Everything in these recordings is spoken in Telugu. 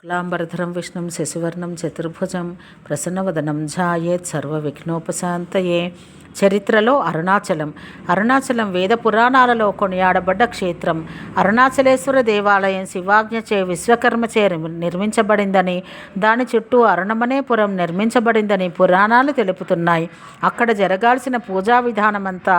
క్లాంబరధరం విష్ణుం శశివర్ణం చతుర్భుజం ప్రసన్నవదనం ఝాయేత్ సర్వవిఘ్నోపశాంతయే. చరిత్రలో అరుణాచలం వేద పురాణాలలో కొనియాడబడ్డ క్షేత్రం. అరుణాచలేశ్వర దేవాలయం శివాజ్ఞచే విశ్వకర్మచే నిర్మించబడిందని, దాని చుట్టూ అరుణమనేపురం నిర్మించబడిందని పురాణాలు తెలుపుతున్నాయి. అక్కడ జరగాల్సిన పూజా విధానమంతా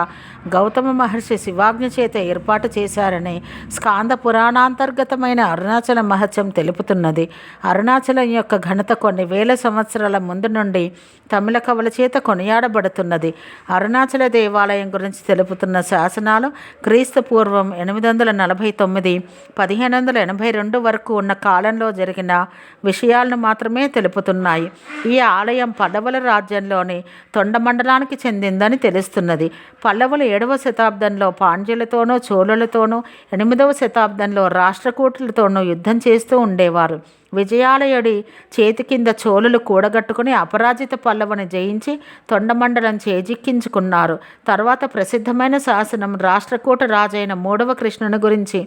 గౌతమ మహర్షి శివాజ్ఞ చేత ఏర్పాటు చేశారని స్కాంద పురాణాంతర్గతమైన అరుణాచల మహత్యం తెలుపుతున్నది. అరుణాచలం యొక్క ఘనత కొన్ని వేల సంవత్సరాల ముందు నుండి తమిళ కవుల చేత కొనియాడబడుతున్నది. అరుణాచల దేవాలయం గురించి తెలుపుతున్న శాసనాలు క్రీస్తు పూర్వం 849 1582 వరకు ఉన్న కాలంలో జరిగిన విషయాలను మాత్రమే తెలుపుతున్నాయి. ఈ ఆలయం పల్లవుల రాజ్యంలోని తొండ మండలానికి చెందిందని తెలుస్తున్నది. పల్లవులు 7వ శతాబ్దంలో పాండ్యులతోనూ చోళులతోనూ 8వ శతాబ్దంలో రాష్ట్రకూటులతోనూ యుద్ధం చేస్తూ ఉండేవారు. విజయాలయుడి చేతి కింద చోళులు కూడగట్టుకుని అపరాజిత పల్లవుని జయించి తొండమండలం చేజిక్కించుకున్నారు. తర్వాత ప్రసిద్ధమైన శాసనం రాష్ట్రకూట రాజైన 3వ కృష్ణుని గురించి.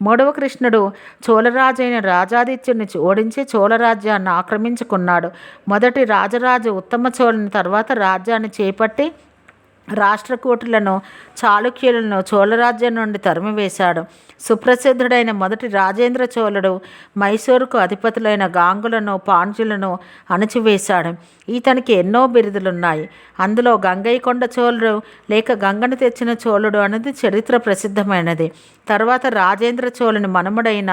3వ కృష్ణుడు చోళరాజైన రాజాదిత్యుని ఓడించి చోళరాజ్యాన్ని ఆక్రమించుకున్నాడు. మొదటి రాజరాజు ఉత్తమ చోళుని తర్వాత రాజ్యాన్ని చేపట్టి రాష్ట్రకూటులను చాళుక్యులను చోళరాజ్యం నుండి తరిమివేశాడు. సుప్రసిద్ధుడైన మొదటి రాజేంద్ర చోళుడు మైసూరుకు అధిపతులైన గాంగులను పాండ్యులను అణచివేశాడు. ఇతనికి ఎన్నో బిరుదులున్నాయి. అందులో గంగైకొండ చోళుడు లేక గంగను తెచ్చిన చోళుడు అనేది చరిత్ర ప్రసిద్ధమైనది. తర్వాత రాజేంద్ర చోళుని మనుమడైన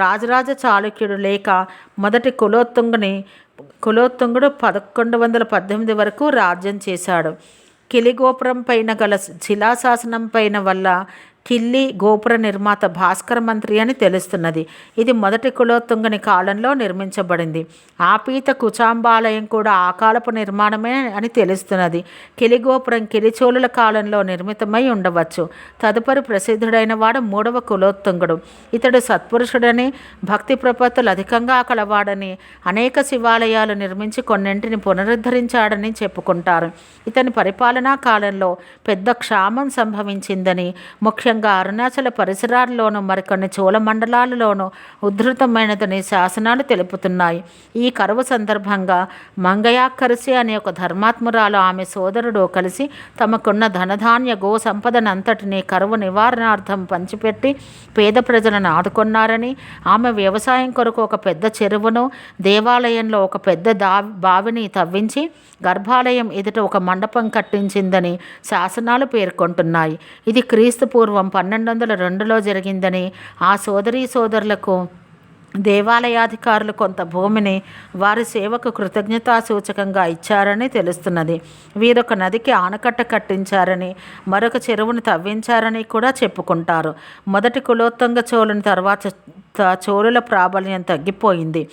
రాజరాజ చాళుక్యుడు లేక మొదటి కులోత్తుంగుడు 1118 వరకు రాజ్యం చేశాడు. కిలి గోపురం పైన గల శిలాశాసనం పైన వల్ల కిల్లి గోపుర నిర్మాత భాస్కర మంత్రి అని తెలుస్తున్నది. ఇది మొదటి కులోత్తుంగని కాలంలో నిర్మించబడింది. ఆపీత కుచాంబాలయం కూడా ఆ కాలపు నిర్మాణమే అని తెలుస్తున్నది. కిలి గోపురం కిలిచోళుల కాలంలో నిర్మితమై ఉండవచ్చు. తదుపరి ప్రసిద్ధుడైన వాడు 3వ కులోత్తుంగుడు. ఇతడు సత్పురుషుడని, భక్తి ప్రపత్తులు అధికంగా కలవాడని, అనేక శివాలయాలు నిర్మించి కొన్నింటిని పునరుద్ధరించాడని చెప్పుకుంటారు. ఇతని పరిపాలనా కాలంలో పెద్ద క్షామం సంభవించిందని, ముఖ్యంగా అరుణాచల పరిసరాల్లోనూ మరికొన్ని చోళ మండలాలలోనూ ఉధృతమైనదని శాసనాలు తెలుపుతున్నాయి. ఈ కరువు సందర్భంగా మంగయాక్కరిసి అనే ఒక ధర్మాత్మురాలు ఆమె సోదరుడు కలిసి తమకున్న ధనధాన్య గో సంపదనంతటినీ కరువు నివారణార్థం పంచిపెట్టి పేద ప్రజలను ఆదుకొన్నారని, ఆమె వ్యవసాయం కొరకు ఒక పెద్ద చెరువును, దేవాలయంలో ఒక పెద్ద బావిని తవ్వించి గర్భాలయం ఎదుట ఒక మండపం కట్టించిందని శాసనాలు పేర్కొంటున్నాయి. ఇది క్రీస్తు పూర్వం 1202లో జరిగిందని, ఆ సోదరులకు దేవాలయాధికారులు కొంత భూమిని వారి సేవకు కృతజ్ఞతాసూచకంగా ఇచ్చారని తెలుస్తున్నది. వీరొక నదికి ఆనకట్ట కట్టించారని, మరొక చెరువును తవ్వించారని కూడా చెప్పుకుంటారు. మొదటి కులోత్తుంగ చోళుని తర్వాత చోళుల ప్రాబల్యం తగ్గిపోయింది.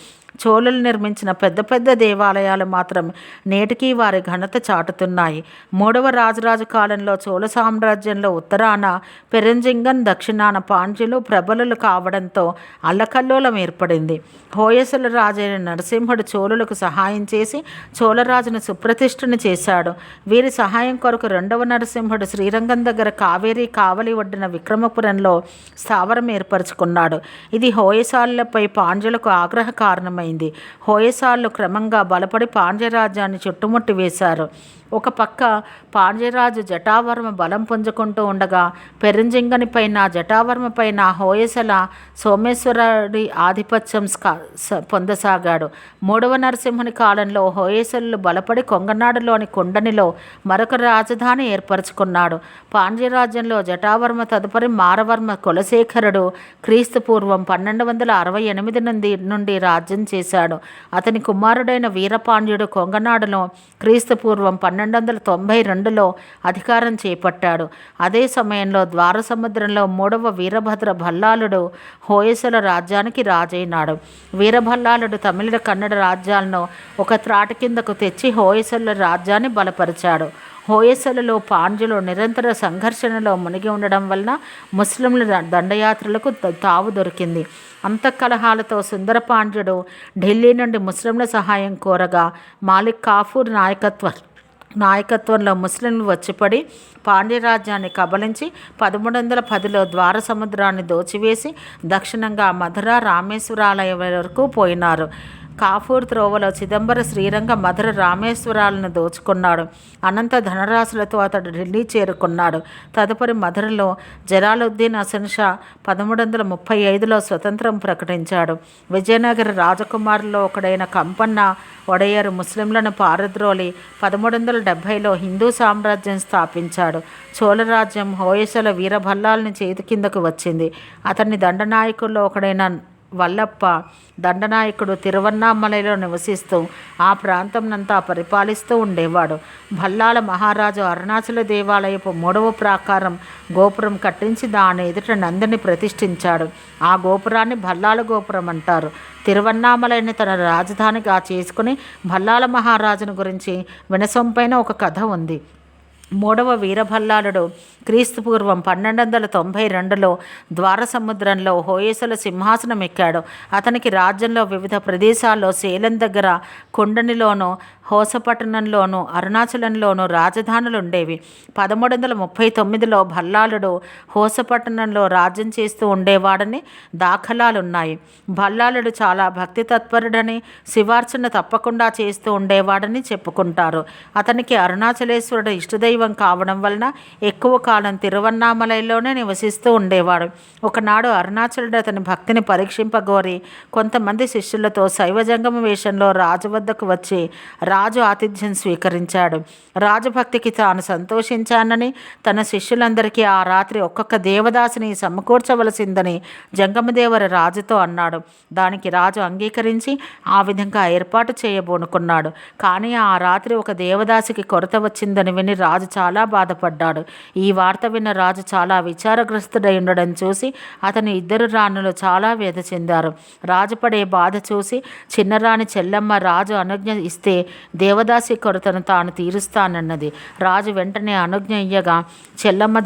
చోళులు నిర్మించిన పెద్ద పెద్ద దేవాలయాలు మాత్రం నేటికీ వారి ఘనత చాటుతున్నాయి. 3వ రాజరాజు కాలంలో చోళ సామ్రాజ్యంలో ఉత్తరాన పెరంజింగన్, దక్షిణాన పాండ్యులు ప్రబలులు కావడంతో అల్లకల్లోలం ఏర్పడింది. హోయసల రాజైన నరసింహుడు చోళులకు సహాయం చేసి చోళరాజును సుప్రతిష్ఠుని చేశాడు. వీరి సహాయం కొరకు 2వ నరసింహుడు శ్రీరంగం దగ్గర కావేరీ కావలి ఒడ్డున విక్రమపురంలో స్థావరం ఏర్పరచుకున్నాడు. ఇది హోయసాలపై పాండ్యులకు ఆగ్రహ కారణమైంది. హోయసాళ్ళు క్రమంగా బలపడి పాండ్యరాజ్యాన్ని చుట్టుముట్టి వేశారు. ఒక పక్క పాండ్యరాజు జటావర్మ బలం పుంజుకుంటూ ఉండగా పెరంజింగని పైన జటావర్మ పైన హోయసల సోమేశ్వరుడి ఆధిపత్యం పొందసాగాడు. 3వ నరసింహుని కాలంలో హోయసలు బలపడి కొంగనాడులోని కుండనిలో మరొక రాజధాని ఏర్పరచుకున్నాడు. పాండ్యరాజ్యంలో జటావర్మ తదుపరి మారవర్మ కులశేఖరుడు క్రీస్తు పూర్వం 1268 నుండి రాజ్యం చేశాడు. అతని కుమారుడైన వీరపాండ్యుడు కొంగనాడులో క్రీస్తు పూర్వం 1292లో అధికారం చేపట్టాడు. అదే సమయంలో ద్వార సముద్రంలో 3వ వీరభద్ర భల్లాలుడు హోయసల రాజ్యానికి రాజైనాడు. వీరభల్లాలుడు తమిళ కన్నడ రాజ్యాలను ఒక త్రాటి కిందకు తెచ్చి హోయసల రాజ్యాన్ని బలపరిచాడు. హోయసలలో పాండ్యులు నిరంతర సంఘర్షణలో మునిగి ఉండడం వలన ముస్లింల దండయాత్రలకు తావు దొరికింది. అంతఃకలహాలతో సుందర పాండ్యుడు ఢిల్లీ నుండి ముస్లింల సహాయం కోరగా మాలిక్ కాఫూర్ నాయకత్వ నాయకత్వంలో ముస్లింలు వచ్చిపడి పాండ్యరాజ్యాన్ని కబలించి 1310లో ద్వార సముద్రాన్ని దోచివేసి దక్షిణంగా మధుర రామేశ్వరాలయ వరకు పోయినారు. కాఫూర్ త్రోవలో చిదంబర శ్రీరంగ మధుర రామేశ్వరాలను దోచుకున్నాడు. అనంత ధనరాశులతో అతడు ఢిల్లీ చేరుకున్నాడు. తదుపరి మధురలో జలాలుద్దీన్ హసన్ షా 1335లో స్వతంత్రం ప్రకటించాడు. విజయనగర రాజకుమారుల్లో ఒకడైన కంపన్న ఒడయ్యరు ముస్లింలను పారద్రోలి 1370లో హిందూ సామ్రాజ్యం స్థాపించాడు. చోళరాజ్యం హోయసల వీరభల్లాల్ని చేతి కిందకు వచ్చింది. అతన్ని దండనాయకుల్లో ఒకడైన వల్లప్ప దండనాయకుడు తిరువన్నామలలో నివసిస్తూ ఆ ప్రాంతంనంతా పరిపాలిస్తూ ఉండేవాడు. భల్లాల మహారాజు అరుణాచల దేవాలయపు 3వ ప్రాకారం గోపురం కట్టించి దాని ఎదుట నందిని ప్రతిష్ఠించాడు. ఆ గోపురాన్ని భల్లాల గోపురం అంటారు. తిరువన్నామలని తన రాజధానిగా చేసుకుని భల్లాల మహారాజును గురించి వినసొంపైన ఒక కథ ఉంది. 3వ వీరభల్లాలుడు క్రీస్తుపూర్వం 1292లో ద్వార సముద్రంలో హోయసల సింహాసనం ఎక్కాడు. అతనికి రాజ్యంలో వివిధ ప్రదేశాల్లో సేలం దగ్గర కొండనిలోనూ హోసపట్టణంలోనూ అరుణాచలంలోనూ రాజధానులు ఉండేవి. 1339లో భల్లాలుడు హోసపట్టణంలో రాజ్యం చేస్తూ ఉండేవాడని దాఖలాలున్నాయి. భల్లాలుడు చాలా భక్తి తత్పరుడని శివార్చన తప్పకుండా చేస్తూ ఉండేవాడని చెప్పుకుంటారు. అతనికి అరుణాచలేశ్వరుడు ఇష్టదైవం కావడం వలన ఎక్కువ కాలం తిరువన్నామలైలోనే నివసిస్తూ ఉండేవాడు. ఒకనాడు అరుణాచలుడు అతని భక్తిని పరీక్షింపగోరి కొంతమంది శిష్యులతో శైవజంగమ వేషంలో రాజు వద్దకు వచ్చి రాజు ఆతిథ్యం స్వీకరించాడు. రాజభక్తికి తాను సంతోషించానని తన శిష్యులందరికీ ఆ రాత్రి ఒక్కొక్క దేవదాసిని సమకూర్చవలసిందని జంగమదేవర రాజుతో అన్నాడు. దానికి రాజు అంగీకరించి ఆ విధంగా ఏర్పాటు చేయబోనుకున్నాడు. కానీ ఆ రాత్రి ఒక దేవదాసికి కొరత వచ్చిందని విని రాజు చాలా బాధపడ్డాడు. ఈ వార్త విన్న రాజు చాలా విచారగ్రస్తుడై ఉండడం చూసి అతని 2 రాణులు చాలా వ్యధ చెందారు. రాజు పడే బాధ చూసి చిన్నరాణి చెల్లమ్మ రాజు అనుజ్ఞ ఇస్తే దేవదాసి కొరతను తాను తీరుస్తానన్నది. రాజు వెంటనే అనుజ్ఞ ఇయ్యగా చెల్లమ్మ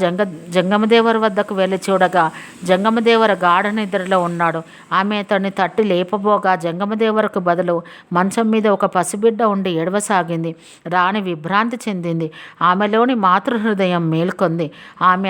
జంగమదేవర వద్దకు వెళ్ళి చూడగా జంగమదేవర గాఢ నిద్రలో ఉన్నాడు. ఆమె అతన్ని తట్టి లేపబోగా జంగమదేవరకు బదులు మంచం మీద ఒక పసిబిడ్డ ఉండి ఏడవసాగింది. రాణి విభ్రాంతి చెందింది. ఆమెలోని మాతృహృదయం మేల్కొంది. ఆమె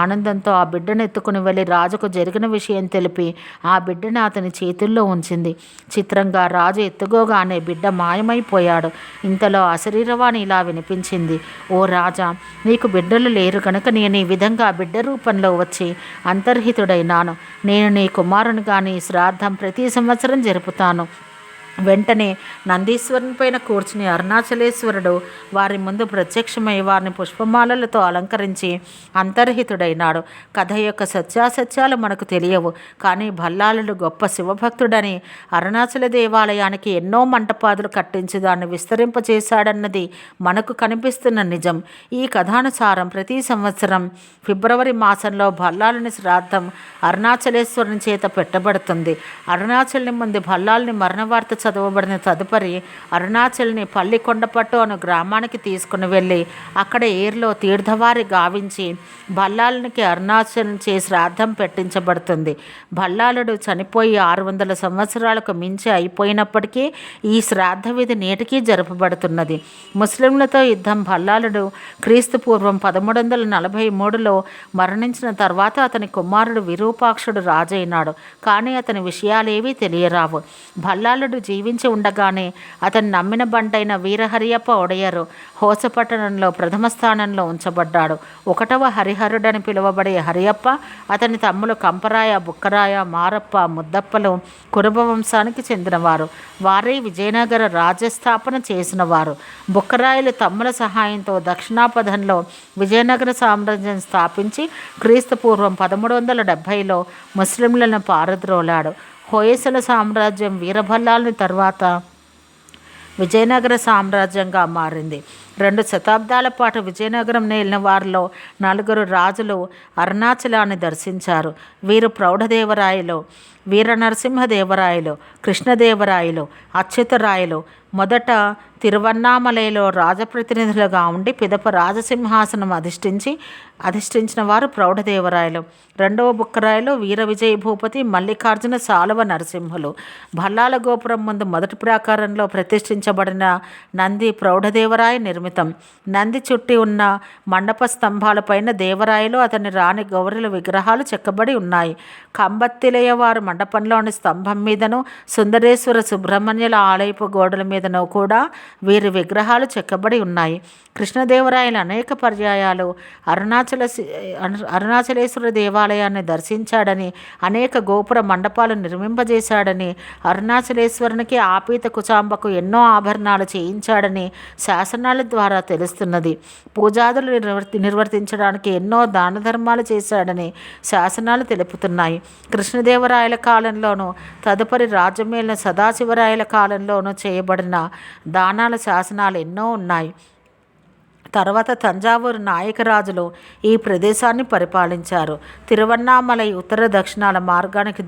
ఆనందంతో ఆ బిడ్డను ఎత్తుకుని వెళ్ళి రాజుకు జరిగిన విషయం తెలిపి ఆ బిడ్డను అతని చేతుల్లో ఉంచింది. చిత్రంగా రాజు ఎత్తుకోగానే బిడ్డ మాయమైపోయాడు. ఇంతలో అశరీరవాణి ఇలా వినిపించింది: ఓ రాజా, నీకు బిడ్డలు లేరు కనుక నేను ఈ విధంగా బిడ్డ రూపంలో వచ్చి అంతర్హితుడైనాను. నేను నీ కుమారునిగా నీ శ్రాద్ధం ప్రతి సంవత్సరం జరుపుతాను. వెంటనే నందీశ్వరుని పైన కూర్చుని అరుణాచలేశ్వరుడు వారి ముందు ప్రత్యక్షమై వారిని పుష్పమాలలతో అలంకరించి అంతర్హితుడైనాడు. కథ యొక్క సత్యాసత్యాలు మనకు తెలియవు, కానీ భల్లాలుడు గొప్ప శివభక్తుడని అరుణాచల దేవాలయానికి ఎన్నో మంటపాదులు కట్టించి దాన్ని విస్తరింపచేశాడన్నది మనకు కనిపిస్తున్న నిజం. ఈ కథానుసారం ప్రతి సంవత్సరం ఫిబ్రవరి మాసంలో భల్లాలుని శ్రాద్ధం అరుణాచలేశ్వరుని చేత పెట్టబడుతుంది. అరుణాచల్ని ముందు భల్లాలుని మరణవార్త చదవబడిన తదుపరి అరుణాచల్ని పల్లికొండపట్టు అను గ్రామానికి తీసుకుని వెళ్ళి అక్కడ ఏర్లో తీర్థవారి గావించి భల్లాలునికి అరుణాచల్ చే శ్రాద్ధం పెట్టించబడుతుంది. భల్లాలుడు చనిపోయి 600 సంవత్సరాలకు మించి అయిపోయినప్పటికీ ఈ శ్రాద్ధ విధి నేటికీ జరపబడుతున్నది. ముస్లింలతో యుద్ధం భల్లాలుడు క్రీస్తు పూర్వం 1343లో మరణించిన తర్వాత అతని కుమారుడు విరూపాక్షుడు రాజైనాడు. కానీ అతని విషయాలేవీ తెలియరావు. భల్లాలుడు జీవించి ఉండగానే అతను నమ్మిన బంటైన వీరహరియప్ప ఒడయరు హోసపట్టణంలో ప్రథమ స్థానంలో ఉంచబడ్డాడు. 1వ హరిహరుడని పిలువబడే హరియప్ప అతని తమ్ములు కంపరాయ, బుక్కరాయ, మారప్ప, ముద్దప్పలు కురుబ వంశానికి చెందినవారు. వారే విజయనగర రాజ్యస్థాపన చేసినవారు. బుక్కరాయలు తమ్ముల సహాయంతో దక్షిణాపథంలో విజయనగర సామ్రాజ్యం స్థాపించి క్రీస్తు పూర్వం 1370లో ముస్లింలను పారద్రోలాడు. హోయసల సామ్రాజ్యం వీరభల్లాలని తర్వాత విజయనగర సామ్రాజ్యంగా మారింది. 2 శతాబ్దాల పాటు విజయనగరం నేలిన వారిలో 4 రాజులు అరుణాచలాన్ని దర్శించారు. వీరు ప్రౌఢదేవరాయలు, వీరనరసింహదేవరాయలు, కృష్ణదేవరాయలు, అచ్యుతరాయలు. మొదట తిరువన్నామలైలో రాజప్రతినిధులుగా ఉండి పిదప రాజసింహాసనం అధిష్ఠించిన వారు ప్రౌఢదేవరాయలు. రెండవ బుక్కరాయలు వీర విజయ భూపతి, మల్లికార్జున సాలువ నరసింహులు. భల్లాల గోపురం ముందు మొదటి ప్రాకారంలో ప్రతిష్ఠించబడిన నంది ప్రౌఢదేవరాయ నిర్మితం. నంది చుట్టి ఉన్న మండప స్తంభాలపైన దేవరాయలు అతని రాణి గౌరల విగ్రహాలు చెక్కబడి ఉన్నాయి. కంబత్తిలయ్య వారు మండపంలోని స్తంభం మీదను, సుందరేశ్వర సుబ్రహ్మణ్యుల ఆలయపు గోడల మీదను కూడా వీరి విగ్రహాలు చెక్కబడి ఉన్నాయి. కృష్ణదేవరాయలు అనేక పర్యాయాలు అరుణాచలేశ్వర దేవాలయాన్ని దర్శించాడని, అనేక గోపుర మండపాలు నిర్మింపజేశాడని, అరుణాచలేశ్వరునికి ఆపీత కుచాంబకు ఎన్నో ఆభరణాలు చేయించాడని శాసనాల ద్వారా తెలుస్తున్నది. పూజాదులు నిర్వర్తించడానికి ఎన్నో దాన ధర్మాలు చేశాడని శాసనాలు తెలుపుతున్నాయి. కృష్ణదేవరాయల కాలంలోనూ తదుపరి రాజ్యమేలిన సదాశివరాయల కాలంలోనూ చేయబడిన దానాల శాసనాలు ఎన్నో ఉన్నాయి. తర్వాత తంజావూరు నాయకరాజులు ఈ ప్రదేశాన్ని పరిపాలించారు. తిరువన్నామలై ఉత్తర దక్షిణాల మార్గానికి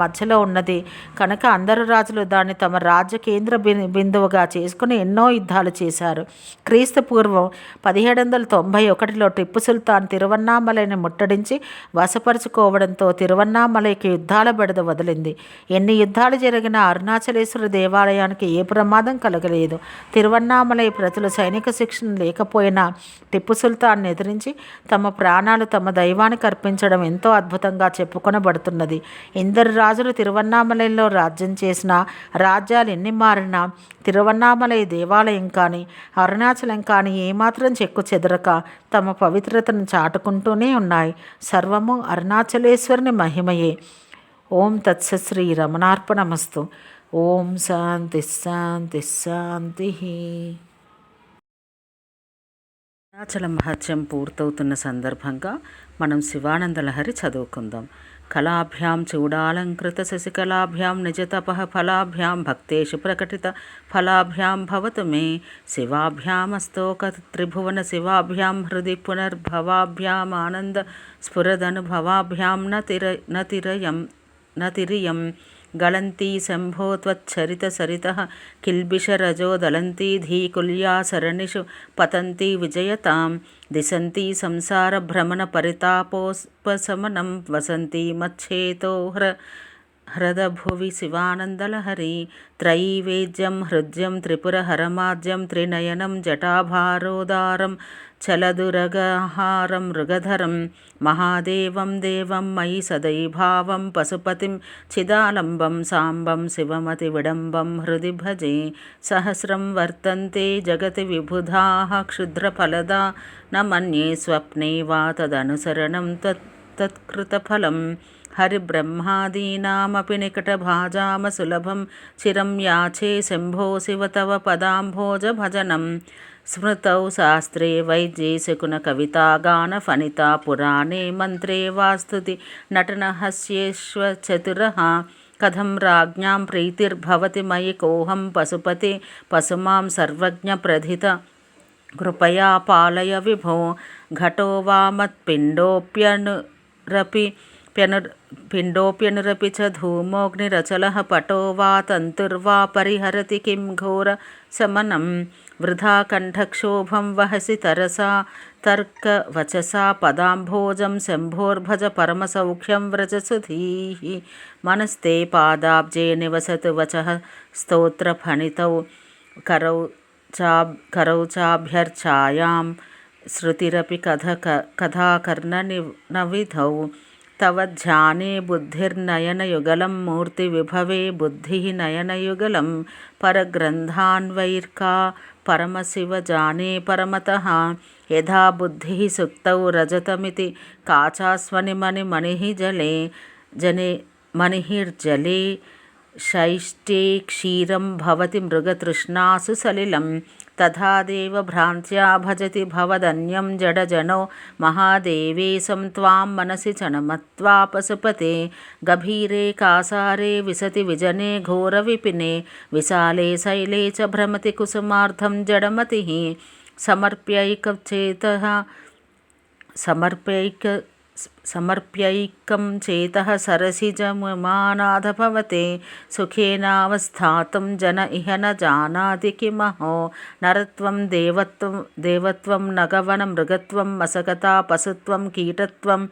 మధ్యలో ఉన్నది కనుక అందరు రాజులు దాన్ని తమ రాజ్య కేంద్ర బిందువుగా చేసుకుని ఎన్నో యుద్ధాలు చేశారు. క్రీస్తు పూర్వం 1791లో టిప్పు సుల్తాన్ తిరువన్నామలైని ముట్టడించి వశపరుచుకోవడంతో తిరువన్నామలైకి యుద్ధాల బెడద వదిలింది. ఎన్ని యుద్ధాలు జరిగినా అరుణాచలేశ్వర దేవాలయానికి ఏ ప్రమాదం కలగలేదు. తిరువన్నామలై ప్రజలు సైనిక శిక్షణ లేకపోయినా టిప్పు సుల్తాన్ ఎదిరించి తమ ప్రాణాలు తమ దైవానికి అర్పించడం ఎంతో అద్భుతంగా చెప్పుకొనబడుతున్నది. ఎందరు రాజులు తిరువన్నామలైలో రాజ్యం చేసినా, రాజ్యాలు ఎన్ని మారినా తిరువన్నామలై దేవాలయం కానీ అరుణాచలం కానీ ఏమాత్రం చెక్కు చెదరక తమ పవిత్రతను చాటుకుంటూనే ఉన్నాయి. సర్వము అరుణాచలేశ్వరుని మహిమయే. ఓం తత్సత్ శ్రీ రమణార్పణమస్తు. ఓం శాంతి శాంతి శాంతి. అరుణాచల మహత్యం పూర్తవుతున్న సందర్భంగా మనం శివానందలహరి చదువుకుందాం. కళాభ్యాం చూడాలంకృత శశికళాభ్యాం నిజతపః ఫలాభ్యాం భక్తేషు ప్రకటిత ఫలాభ్యాం భవతు మే శివాభ్యామస్తోక త్రిభువన శివాభ్యాం హృది పునర్భవాభ్యాం ఆనంద స్ఫురదనుభవాభ్యాం నతిరియం గళంతీ శంభో త్వచ్చరిత సరితః కిల్బిషరజో దళంతీ ధీకుల్యా సరణిషు పతంతి విజయతాం దిశంతి సంసార భ్రమణ పరితాపోపశమనం వసంతి మచ్చేతో హ్రదభువి శివానందలహరి త్రైవేద్యం హృద్యం త్రిపురహరమాద్యం త్రినయనం జటాభారోదారం చలదురగహారం మృగధరం మహాదేవం దేవం మయి సదైభావం పశుపతిం చిదాలంబం సాంబం శివమతి విడంబం హృది భజే సహస్రం వర్తంతే జగతి విబుధాః క్షుద్రఫలదా న మన్యే స్వప్నే వా తదనుసరణం తత్కృతఫలం హరిబ్రహ్మాదీనామపి నికటభాజామ సులభం చిరం యాచే శంభో శివ తవ పదాంభోజ భజనం స్మృతౌ శాస్త్రే వైద్యే శకున కవితా గాన ఫణితా పురాణే మంత్రే వాస్తుతి నటనహస్యేష్వ చతురః కథం రాజ్ఞాం ప్రీతిర్భవతి మయి కోహం పశుపతే పశుమాం సర్వజ్ఞ ప్రథిత కృపయా పాలయ విభో ఘటో వా పిండోప్యనురపి చ ధూమోగ్నిరచలః పటో వా తంతుర్వా పరిహరతి కిం ఘోర శమనం వృథా కంఠక్షోభం వహసి తరసా తర్కవచసా పదాంభోజం శంభోర్భజ పరమసౌఖ్యం వ్రజసుధీః మనస్తే పాదాబ్జే నివసతు వచః స్తోత్రఫణితౌ కరౌ చాభ్యర్చాయాం శృతిరపి కథాకర్ణనవిధౌ తవ ధ్యానే బుద్ధిర్నయనయుగలం మూర్తి విభవే బుద్ధి నయనయుగలం పరగ్రంథాన్వైర్కా పరమశివ జానే పరమతః యథా బుద్ధి సుక్తౌ రజతమితి కాచాస్వని మణిర్జలే శైష్టే క్షీరం భవతి మృగతృష్ణాసు సలిలం తథా దేవ భ్రాంత్యా భజతి భవదన్యం జడజనో మహాదేవేశం త్వాం మనసి చణమత్వా పశుపతే గభీరే కాసారే విశతి విజనే ఘోర విపినే విశాలే శైలే చ భ్రమతి కుసుమార్థం జడమతిః समर्प्यैकचेतः समर्प्यैकं चेतः सरसिजमुमानाथ भवते सुखेनावस्थातुं जन इह न जानाति किमहो नरत्वं देवत्वं नगवन मृगत्वं मसगता पशुत्वं कीटत्वं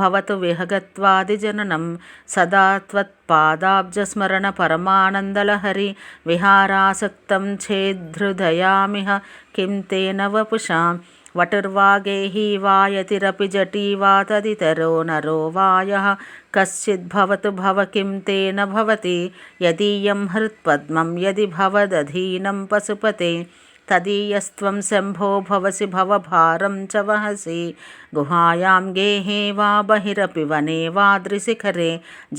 भवतु विहगत्वादिजननं सदा त्वत्पादाब्जस्मरण परमानन्दलहरि विहारासक्तं चेद्धृदयामिह किं तेन वपुषा वटुर्वागेहि वायतिरपि जटी वा तदितरो नरो वायः कश्चिद्भवतु भव किं तेन भवति यदीयं हृत्पद्मं यदि भवदधीनं पशुपते तदीयस्त्वं शम्भो भवसि भवभारं च वहसि गुहायां गेहे वा बहिरपि वने वा दृशिखरे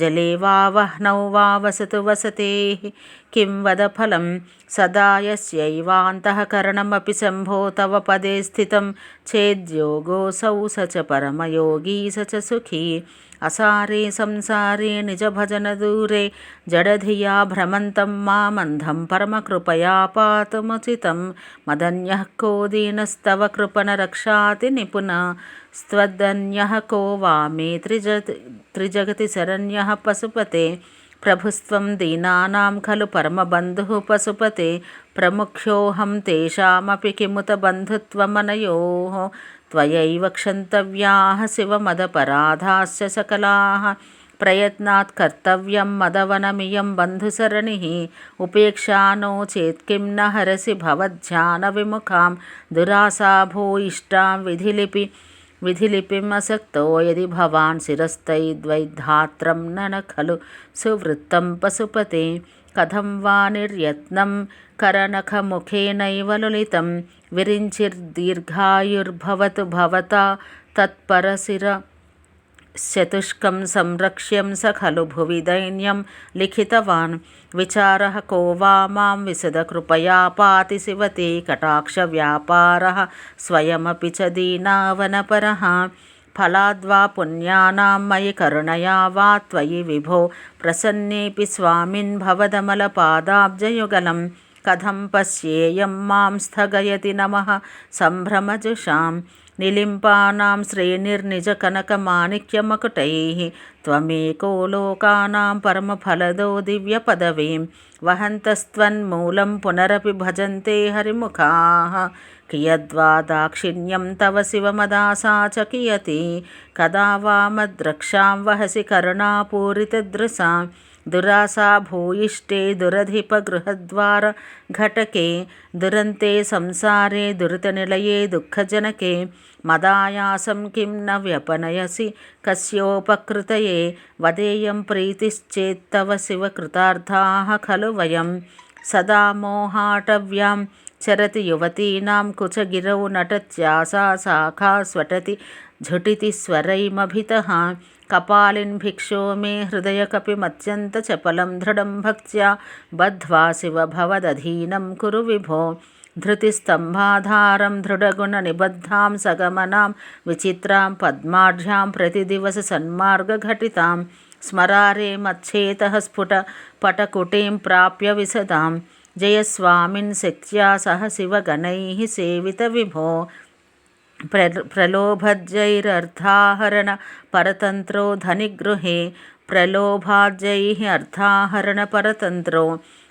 जले वा वह्नौ वा वसतु वसतेः किं वद फलं सदा यस्यैवान्तःकरणमपि शम्भो तव पदे स्थितं चेद्योगोऽसौ स च परमयोगी स च सुखी असारे संसारे निजभजनदूरे जडधिया भ्रमन्तं मामन्धं परमकृपया पातुमुचितं मदन्यः को दीनस्तव कृपण रक्षाति निपुणस्त्वदन्यः को वा मे त्रिजगति शरण्यः पशुपते प्रभुस्त्वं दीनानां खलु परमबन्धुः पशुपते प्रमुख्योऽहं तेषामपि किमुत बन्धुत्वमनयोः त्वयैव क्षन्तव्याः शिवमदपराधाश्च सकलाः प्रयत्नात् कर्तव्यं मदवनमियं बन्धुसरणिः उपेक्षा नो चेत् किं न हरसि भवध्यानविमुखां दुरासा भूयिष्ठां विधिलिपिमसक्तो यदि भवान् शिरस्तैद्वैधात्रं न खलु सुवृत्तं पशुपते कथं वा निर्यत्नं करनखमुखेनैव लुलितं विरिञ्चिर्दीर्घायुर्भवतु भवता तत्परशिरश्चतुष्कं संरक्ष्यं स खलु भुवि दैन्यं लिखितवान् विचारः को वा मां विशद कृपया पाति शिवते कटाक्षव्यापारः स्वयमपि च दीनावनपरः फलाद्वा पुण्यानां मयि करुणया वा त्वयि विभो प्रसन्नेऽपि स्वामिन् भवदमलपादाब्जयुगलं कथं पश्येयं मां स्थगयति नमः सम्भ्रमजुषां निलिम्पानां श्रेणिर्निजकनकमाणिक्यमकुटैः त्वमेको लोकानां परमफलदो दिव्यपदवीं वहन्तस्त्वन्मूलं पुनरपि भजन्ते हरिमुखाः कियद्वा दाक्षिण्यं तव शिवमदासा च कियति कदा वा मद्रक्षां वहसि करुणापूरितदृशा दुरासा भूयिष्ठे दुरधिपगृहद्वार घटके दुरन्ते संसारे दुरितनिलये दुःखजनके मदायासं किं न व्यपनयसि कस्योपकृतये वदेयं प्रीतिश्चेत्तव शिवकृतार्थाः खलु वयं सदा मोहाटव्यां चरति युवतीनां कुचगिरौ नटत्यासा शाखा स्वटति झुटिति स्वरैमभितः कपालिन् भिक्षो मे हृदयकपिमत्यन्तचपलं दृढं भक्त्या बद्ध्वा शिव भवदधीनं कुरु विभो धृतिस्तम्भाधारं दृढगुणनिबद्धां सगमनां विचित्रां पद्माढ्यां प्रतिदिवससन्मार्गघटितां स्मरारे मच्छेतः स्फुटपटकुटीं प्राप्य विशदां जयस्वामिन् शक्त्या सह शिवगणैः सेवितविभो प्रलोभजैरर्थाहरण परतन्त्रो धनिगृहे प्रलोभाजैः अर्थाहरण परतन्त्रो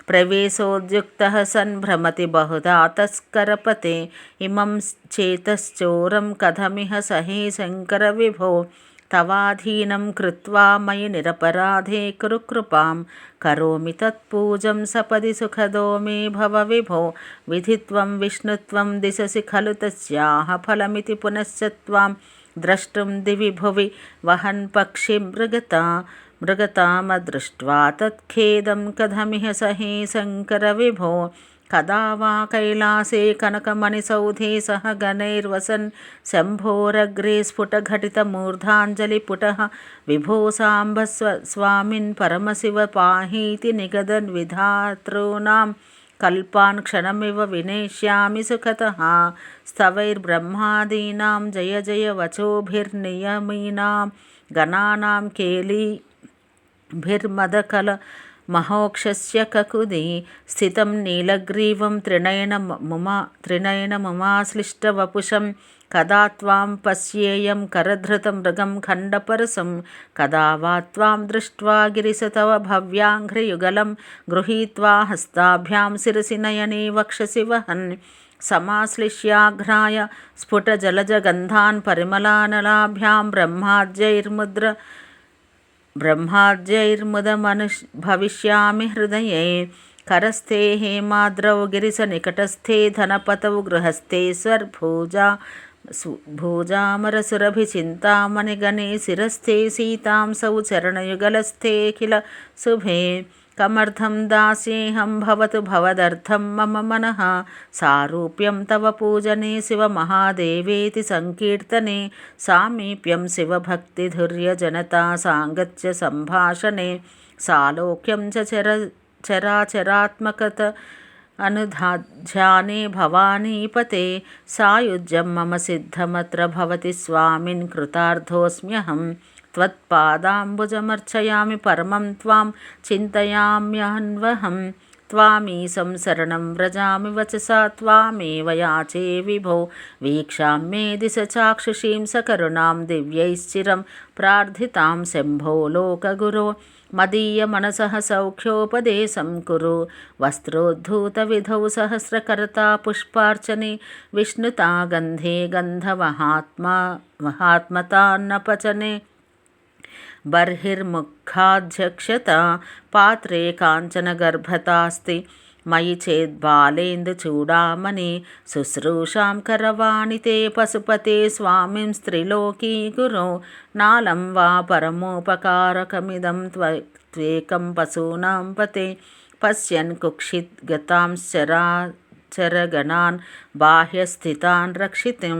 प्रवेशोद्युक्तः सन् भ्रमति बहुधा तस्करपते इमं चेतश्चोरं कथमिह सहे शङ्कर विभो तवाधीनं कृत्वा मयि निरपराधे कुरु कृपां करोमि तत्पूजं सपदि सुखदो मे भव विभो विधित्वं विष्णुत्वं दिशसि खलु तस्याः फलमिति पुनश्च त्वां द्रष्टुं दिवि भुवि वहन् पक्षि मृगतामदृष्ट्वा तत्खेदं कथमिह सहे शङ्कर विभो कदा वा कैलासे कनकमणिसौधे सह गणैर्वसन् शम्भोरग्रे स्फुटघटितमूर्धाञ्जलिपुटः विभो साम्ब स्वामिन् परमशिव पाहीति निगदन्विधातॄणां कल्पान् क्षणमिव विनेष्यामि सुखतः स्तवैर्ब्रह्मादीनां जय जय वचोभिर्नियमीनां गणानां केलिभिर्मदकल మహోక్షస్య కకుది స్థితం నీలగ్రీవం త్రినయనముమాశ్లిష్టవపుషం కదా త్వాం పశ్యేయం కరధృతం మృగం ఖండపరసం కదా వా త్వాం దృష్ట్వా గిరిశ తవ భవ్యాంఘ్రియుగలం గృహీత్వా హస్తాభ్యాం శిరసి నయనే వక్షసి వహన్ సమాశ్లిష్యాఘ్రాయ స్ఫుటజలజగంధాన్ పరిమళానలాభ్యాం బ్రహ్మాద్యైర్ముదమను భవిష్యామి హృదయే కరస్థే హేమాద్రౌ గిరిశనికటస్థే ధనపతౌ గృహస్థే భూజామరసురభిచింతామణిగణే శిరస్థే సీతాంసౌ చరణయుగలస్థేఖిల శుభే కమర్థం దాస్యేహం భవతు భవదర్థం మమ మనః సారూప్యం తవ పూజనే శివ మహాదేవేతి సంకీర్తనే సామీప్యం శివభక్తిధుర్యజనతా సాంగత్య సంభాషణే సాలోక్యం చ చరాచరాత్మకత అనుధాధ్యానే భవానీపతే సాయుజ్యం మమ సిద్ధమత్ర భవతి స్వామిన్ కృతార్థోస్మ్యహం త్వత్పాదాంబుజమర్చయామి పరమం త్వాం చింతయామ్యహన్వహం త్వామీశం శరణం వ్రజామి వచసా త్వామేవ యాచే విభో వీక్షామ్యే దిశ చాక్షుషీం సకరుణాం దివ్యైశ్చిరం ప్రార్థితాం శంభో లోకగురో మదీయ మనసః సౌఖ్యోపదేశం కురు వస్త్రోద్ధూత విధౌ సహస్రకరతా పుష్పార్చనే విష్ణుతా గంధే గంధమహాత్మతాన్నపచనే బర్హిర్ముఖాధ్యక్షత పాత్రే కాంచనగర్భతాస్తి మయి చేద్బాలేందుచూడామణి శుశ్రూషాం కరవాణి తే పశుపతే స్వామిం స్త్రీలోకీ గురో నాలం వా పరమోపకారకమిదం త్వేకం పశూనాం పతే పశ్యన్ కుక్షిత్ గతాంశ్చరాచరగణాన్ బాహ్యస్థితాన్ రక్షితిం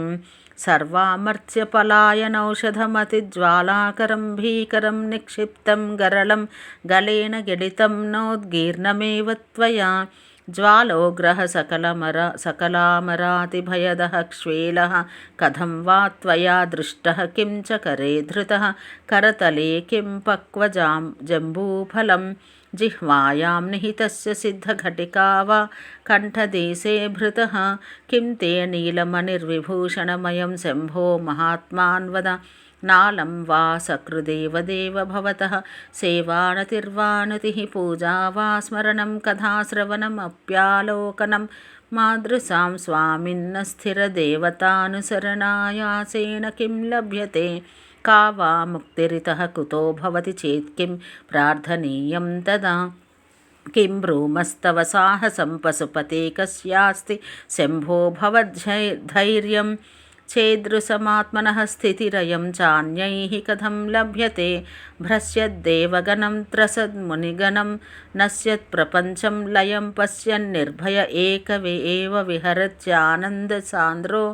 సర్వామర్త్యపలాయనౌషధమతిజ్వాలాకరం భీకరం నిక్షిప్తం గరళం గలేన గడితం నోద్గీర్ణమేవ త్వయా జ్వాలోగ్రహ సకలామరాతిభయదః క్ష్వేలः కథం వా త్వయా దృష్టः కిం చ కరే ధృతः కరతలే కిం పక్వజాం జంబూఫలం జిహ్వాయాం నిహితస్య సిద్ధఘటికా వా కంఠదేశే భృతः కిం తే నీలమణిర్విభూషణమయం శంభో మహాత్మాన్వద నాలం వా సకృదేవదేవ భవతః సేవానతిర్వానతిః పూజా వా స్మరణం కథాశ్రవణమప్యాలోకనం మాదృశాం స్వామిన్న స్థిరదేవతానుసరణాయాసేన కిం లభ్యతే का वा मुक्तिरितः कुतो भवति चेत् किं प्रार्थनीयं तदा किं ब्रूमस्तव साहसं पशुपते कस्यास्ति शम्भो भवद्धैर्यं छेदृशमात्मनः स्थितिरयं चान्यैः कथं लभ्यते भ्रश्यद्देवगणं त्रसद्मुनिगणं नश्यत्प्रपञ्चं लयं पश्यन्निर्भय एव विहरत्यानन्दसान्द्रो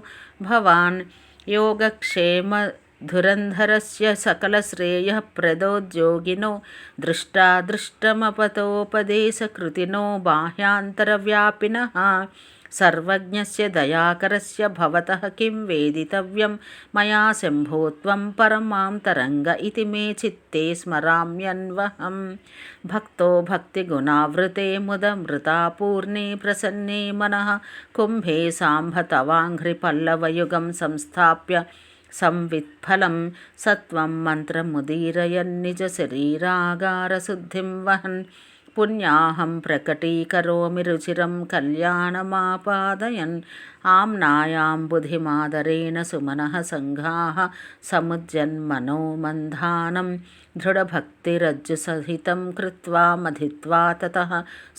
भवान् योगक्षेम धुरन्धरस्य सकलश्रेयः प्रदोद्योगिनो दृष्टादृष्टमपतोपदेशकृतिनो बाह्यान्तरव्यापिनः सर्वज्ञस्य दयाकरस्य भवतः किं वेदितव्यं मया शम्भो त्वं परमां तरङ्ग इति मे चित्ते स्मराम्यन्वहं भक्तो भक्तिगुणावृते मुदमृतापूर्णे प्रसन्ने मनः कुम्भे साम्भ तवाङ्घ्रिपल्लवयुगं संस्थाप्य संवित्फलं सत्वं मन्त्रमुदीरयन्निजशरीरागारशुद्धिं वहन् पुण्याहं प्रकटीकरोमि रुचिरं कल्याणमापादयन् आम्नायां बुधिमादरेण सुमनः सङ्घाः समुज्जन्मनो मन्धानं दृढभक्तिरज्जुसहितं कृत्वा मथित्वा ततः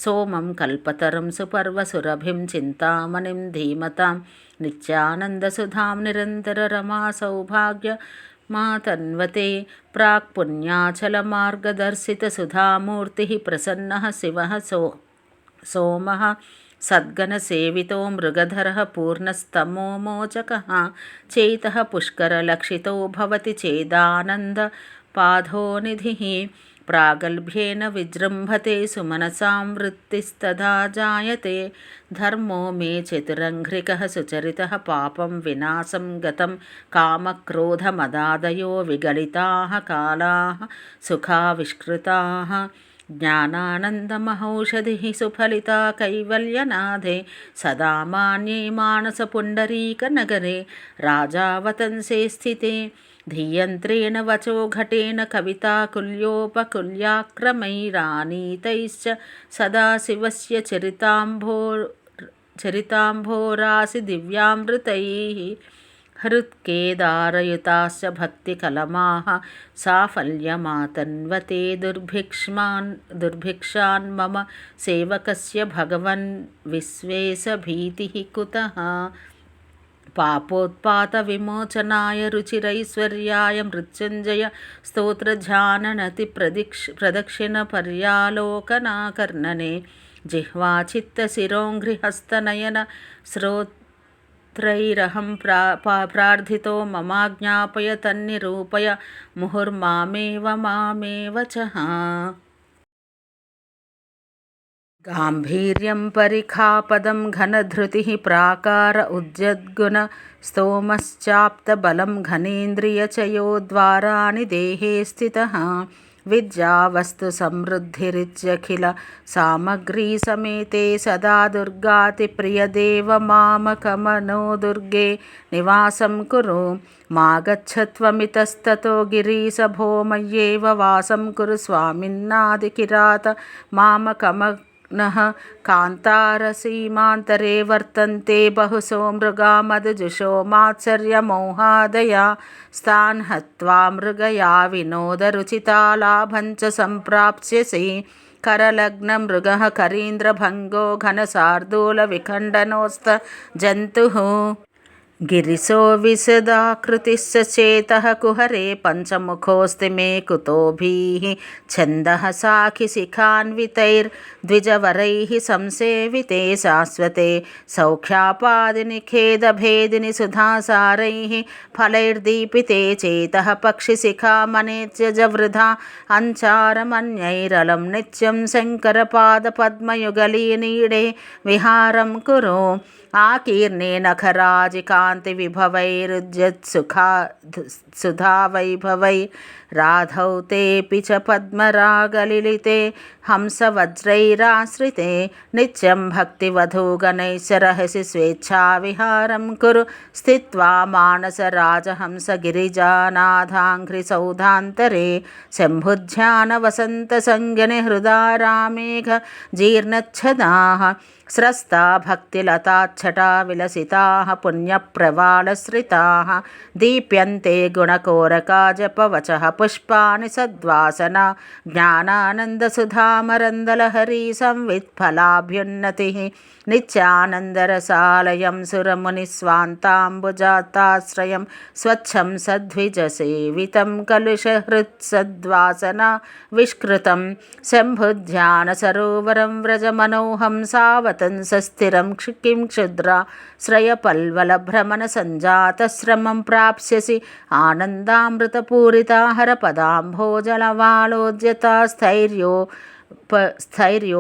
सोमं कल्पतरं सुपर्वसुरभिं चिन्तामणिं धीमतां नित्यानन्दसुधां निरन्तररमा सौभाग्य मातन्वते प्राक्पुण्याचलमार्गदर्शितसुधामूर्तिः प्रसन्नः शिवः सोमः सद्गणसेवितो मृगधरः पूर्णस्तमोमोचकः चेतः पुष्करलक्षितो भवति चेदानन्दपाधोनिधिः प्रागल्भ्येन विजृम्भते सुमनसां वृत्तिस्तदा जायते धर्मो मे चतुरङ्घ्रिकः सुचरितः पापं विनाशं गतं कामक्रोधमदादयो विगलिताः कालाः सुखाविष्कृताः జ్ఞానానందమహౌషధిः సుఫలితా కైవల్యనాథే సదా మాన్యే మానసపుండరీకనగరే రాజావతంసే స్థితే ధియంత్రేణ వచో ఘటేన కవితాకుల్యోపకుల్యాక్రమైరాनीतैश्च సదాశివస్య చరితాంభోరాసి దివ్యామృతైः హృత్కేదారయుతాశ్చ భక్తికలమాः సాఫల్యమాతన్వతే దుర్భిక్షాన్ మమ సేవకస్య భగవన్ విశ్వేశభీతిः కుతః పాపోత్పాత విమోచనాయ రుచిరైశ్వర్యాయ మృత్యుంజయ స్తోత్రధ్యాననతి ప్రదక్షిణ పర్యాలోకనాకర్ణనే జిహ్వా చిత్తశిరోంఘ్రిహస్తనయన శ్రోత్రైరహం ప్రార్థితో మమాజ్ఞాపయ తన్నిరూపయ ముహుర్మామేవ చ గాంభీర్యం పరిఖాపదం ఘనధృతిః ప్రాకార ఉజ్జద్గుణ స్తోమశ్చాప్తబలం ఘనేంద్రియచయోద్వారాణి దేహే స్థితః విద్యావస్తు సమృద్ధిరిత్యఖిల సామగ్రీ సమేతే సదా దుర్గాతిప్రియదేవ మామకమనో దుర్గే నివాసం కురు మా గచ్చత్వమితస్తతో గిరీశభో మయ్యేవ వాసం కురు స్వామిన్నాదికిరాత మామకమనః కాంతారసీమాంతరే వర్తంతే బహుశో మృగా మదజుషో మాత్సర్యమోహాదయా స్తాన్ హత్వా మృగయా వినోదరుచితాలాభంచ సంప్రాప్స్యసి కరలగ్నమృగः కరీంద్రభంగో ఘనశార్దూలవిఖण्डनोऽस्त జంతుః గిరిశో విశదాకృతిశ్చ చేతః కుహరే పంచముఖోऽस्ति मे కుతోభిः ఛन्दः సాఖిశిఖాన్వితైర్ద్విజవరైः సంసేవితే శాశ్వతే సౌఖ్యాపాదినిఖేదభేదిని సుధాసారైः ఫలైర్దీపితే చేతः పక్షిశిఖామనేత్యజవృధా అంచారమన్యైరలం నిత్యం శంకరపాదపద్మయుగలీనీడే విహారం కురు ఆకీర్ణే నఖరాజికాంతి విభవైరుజ్జత్సుధావైభవై రాధౌ తేపి చ పద్మరాగలిలితే హంసవజ్రైరాశ్రితే నిత్యం భక్తివధూగణైశ్చరహసి స్వేచ్ఛావిహారం కురు స్థిత్వా మానసరాజహంసగిరిజానాథాంఘ్రిసౌధాంతరే శంభుధ్యానవసంతసంజ్ఞని హృదారామేఘ జీర్ణచ్ఛదాః స్రస్తా భక్తిలతాచ్చటా విలసితాః పుణ్యప్రవాళశ్రితాః దీప్యంతే గుణకోరకా జపవచః పుష్పాని సద్వాసనా జ్ఞానానందసుధామరందలహరీ సంవిత్ఫలాభ్యున్నతిః నిత్యానందరసాలయం సురమునిస్వాంతాంబుజాతాశ్రయం స్వచ్ఛం సద్విజసేవితం కలుషహృత్సద్వాసనా విష్కృతం శంభుధ్యానసరోవరం వ్రజమనోహంసావతంసస్థిరం కిం క్షుద్రా శ్రయపల్వలభ్రమణసञ्जातश्रमं प्राप्स्यसि आनन्दामृतपूरिताहर पदाम्भोजलवालोद्यता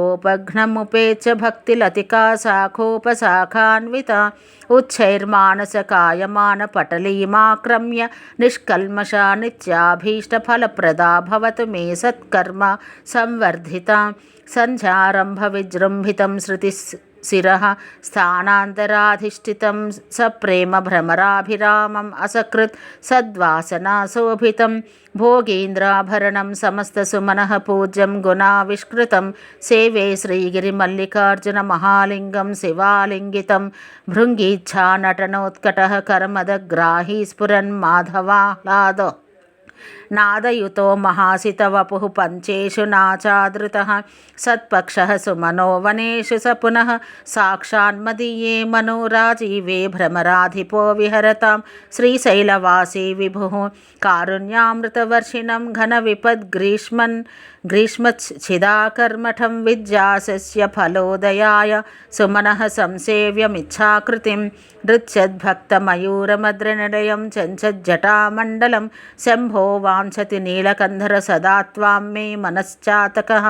स्थैर्योपघ्नमुपेत्य भक्तिलतिका शाखोपशाखान्विता उच्छैर्मानसकायमानपटलीमाक्रम्य निष्कल्मषा नित्याभीष्टफलप्रदा भवतु मे सत्कर्म संवर्धिता सन्ध्यारम्भविजृम्भितं श्रुतिशिरः स्थानान्तराधिष्ठितं सप्रेमभ्रमराभिरामम् असकृत् सद्वासनाशोभितं भोगीन्द्राभरणं समस्तसुमनः पूज्यं गुणाविष्कृतं सेवे श्रीगिरिमल्लिकार्जुनमहालिङ्गं शिवालिङ्गितं भृङ्गीच्छानटनोत्कटः करमदग्राही स्फुरन् माधवाह्लादः नादयुतो महासितवपुः पञ्चेषु नाचादृतः सत्पक्षः सुमनो वनेषु स पुनः साक्षान्मदीये मनोराजीवे भ्रमराधिपो विहरतां श्रीशैलवासी विभुः कारुण्यामृतवर्षिणं ग्रीष्मच्छिदाकर्मठं विद्यासस्य फलोदयाय सुमनः संसेव्यमिच्छाकृतिं नृत्यद्भक्तमयूरमद्रनिलयं चञ्चज्जटामण्डलं शम्भो वाञ्छति नीलकन्धर सदा त्वां मे मनश्चातकः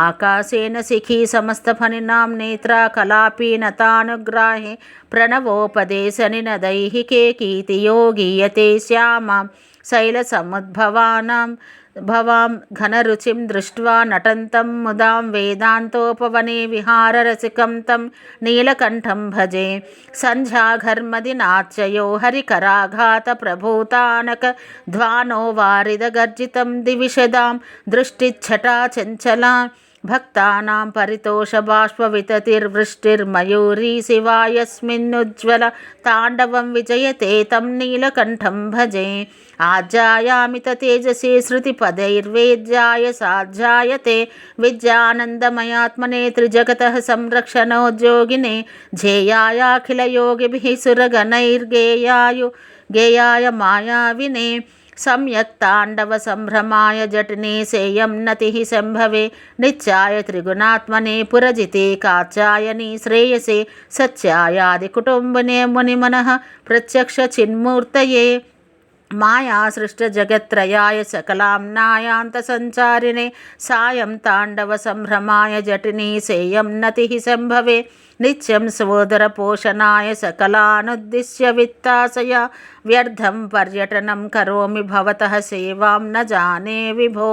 आकाशेन शिखी समस्तफनिनां नेत्रा कलापी नतानुग्राहे प्रणवोपदेशनिनदैः के कीर्तियो गीयते श्यामां शैलसमुद्भवानां भवां घनरुचिं दृष्ट्वा नटन्तं मुदां वेदान्तोपवने विहाररसिकं तं नीलकण्ठं भजे। सन्ध्याघर्मदिनाच्ययो हरिकराघातप्रभूतानकध्वानो वारिदगर्जितं दिविशदां दृष्टिच्छटा चञ्चला भक्तानां परितोषबाष्पविततिर्वृष्टिर्मयूरी शिवा यस्मिन्नुज्ज्वल ताण्डवं विजयते तं नीलकण्ठं भजे। आज्यायामित तेजसे श्रुतिपदैर्वेद्याय साध्यायते विद्यानन्दमयात्मने त्रिजगतः संरक्षणोद्योगिने ध्येयायाखिलयोगिभिः सुरगणैर्गेयाय मायाविने सम्यक् ताण्डव संभ्रमाय जटिने सेयं नतिः संभवे नित्याय त्रिगुणात्मने पुरजिते कात्यायनी श्रेयसे सत्यायादिकुटुम्बिने मुनिमनः प्रत्यक्ष चिन्मूर्तये माया सृष्टजगत्त्रयाय सकलाम्नायान्तसञ्चारिणे सायं ताण्डव संभ्रमाय जटिनी सेयं नतिः संभवे नित्यं सोदरपोषणाय सकलानुद्दिश्य वित्ताशया व्यर्थं पर्यटनं करोमि भवतः सेवां न जाने विभो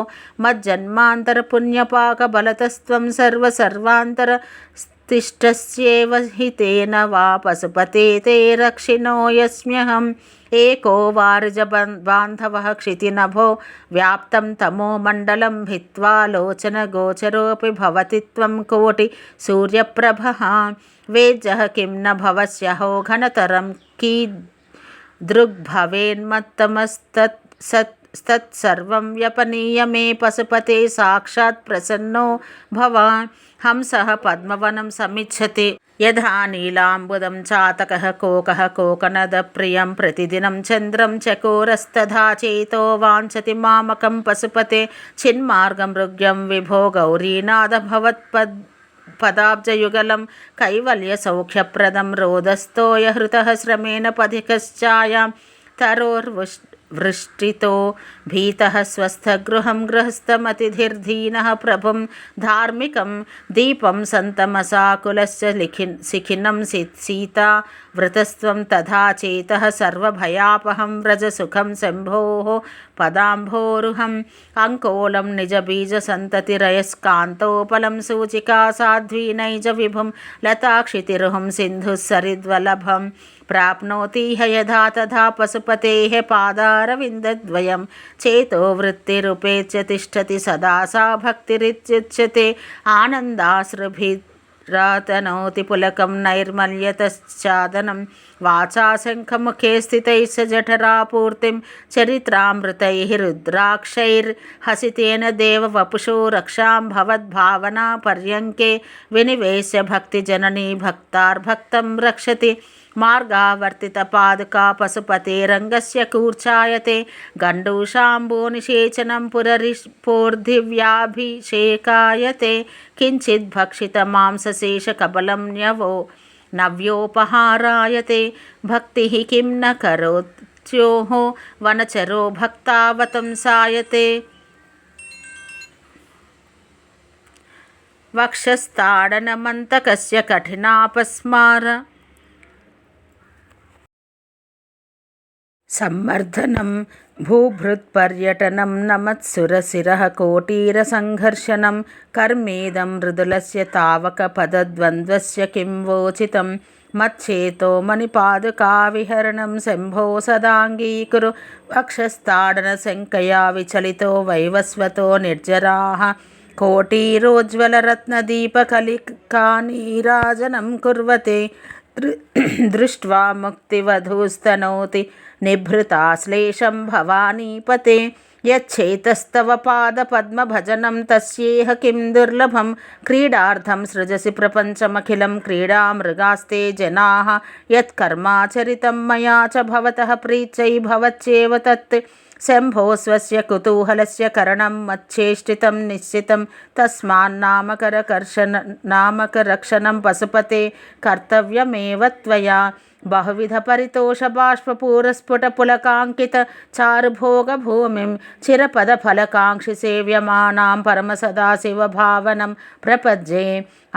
मज्जन्मान्तरपुण्यपाकबलतस्त्वं सर्वान्तरस्तिष्ठस्येव हि तेन वा पशुपते ते रक्षिणो यस्म्यहम् एको वारिजबान्धवः क्षितिनभो व्याप्तं तमोमण्डलं भित्त्वा लोचनगोचरोऽपि भवति त्वं कोटि सूर्यप्रभः वेज्जः किं न भवस्यहो घनतरं कीदृग्भवेन्मत्तमस्तत्सर्वं व्यपनीय मे पशुपते साक्षात् प्रसन्नो भवान् हंसः पद्मवनं समिच्छति यथा नीलाम्बुदं चातकः कोकः कोकनदप्रियं प्रतिदिनं चन्द्रं चकोरस्तथा चेतो वाञ्छति मामकं पशुपते छिन्मार्गं मृग्यं विभो गौरीनाथ भवत्पदाब्जयुगलं कैवल्यसौख्यप्रदं रोदस्तोयहृतः श्रमेण पथिकश्चायां तरोर्वृष्टितो भीतः स्वस्थगृहं गृहस्थमतिथिर्धीनः प्रभुं धार्मिकं दीपं सन्तमसाकुलस्य शिखिनं सीता वृतस्त्वं तथा चेतः सर्वभयापहं व्रजसुखं शम्भोः पदाम्भोरुहम् अङ्कोलं निजबीजसन्ततिरयस्कान्तोपलं सूचिका साध्वी नैज विभुं लताक्षितिरुहं सिन्धुः सरिद्वल्लभं प्राप्नोति यथा तथा पशुपतेः पादारविन्दद्वयं चेतो वृत्तिरुपेत्य तिष्ठति सदा सा भक्तिरित्युच्यते आनन्दाश्रुभिरातनोति पुलकं नैर्मल्यतश्चादनं वाचा शङ्खमुखे स्थितैः स जठरापूर्तिं चरित्रामृतैः रुद्राक्षैर्हसितेन देववपुषो रक्षां भवद्भावना पर्यङ्के विनिवेश्य भक्तिजननी भक्तार्भक्तं रक्षति मार्गावर्तितपादुका पशुपतेरङ्गस्य कूर्चायते गण्डूषाम्बोनिषेचनं पुररिपोर्धिव्याभिषेकायते किञ्चित् भक्षितमांसशेषकबलं नव्योपहारायते भक्तिः किं न करोत्योः वनचरो भक्तावतंसायते वक्षस्ताडनमन्तकस्य कठिनापस्मार सम्मर्दनं भूभृत्पर्यटनं नमत्सुरशिरः कोटीरसङ्घर्षणं कर्मेदं मृदुलस्य तावकपदद्वन्द्वस्य किं वोचितं मच्छेतो मणिपादुकाविहरणं शम्भो सदाङ्गीकुरु वक्षस्ताडनशङ्कया विचलितो वैवस्वतो निर्जराः कोटीरोज्ज्वलरत्नदीपकलिकानीराजनं कुर्वते दृष्ट्वा मुक्तिवधूस्तनोति निभृताश्लेषं भवानीपते यच्छेतस्तव पादपद्मभजनं तस्येह किं दुर्लभं क्रीडार्थं सृजसि प्रपञ्चमखिलं क्रीडामृगास्ते जनाः यत्कर्माचरितं मया च भवतः प्रीत्यै भवत्येव तत् शम्भो स्वस्य कुतूहलस्य करणं मच्छेष्टितं निश्चितं तस्मान्नामकरक्षणं पशुपते कर्तव्यमेव त्वया బహువిధ పరితోష బాష్పూరస్ఫుట పులకాంకిత చారుభోగ భూమిం చిరపద ఫలకాంక్షి సేవ్యమానాం పరమ సదాశివ భావనం ప్రపజ్యే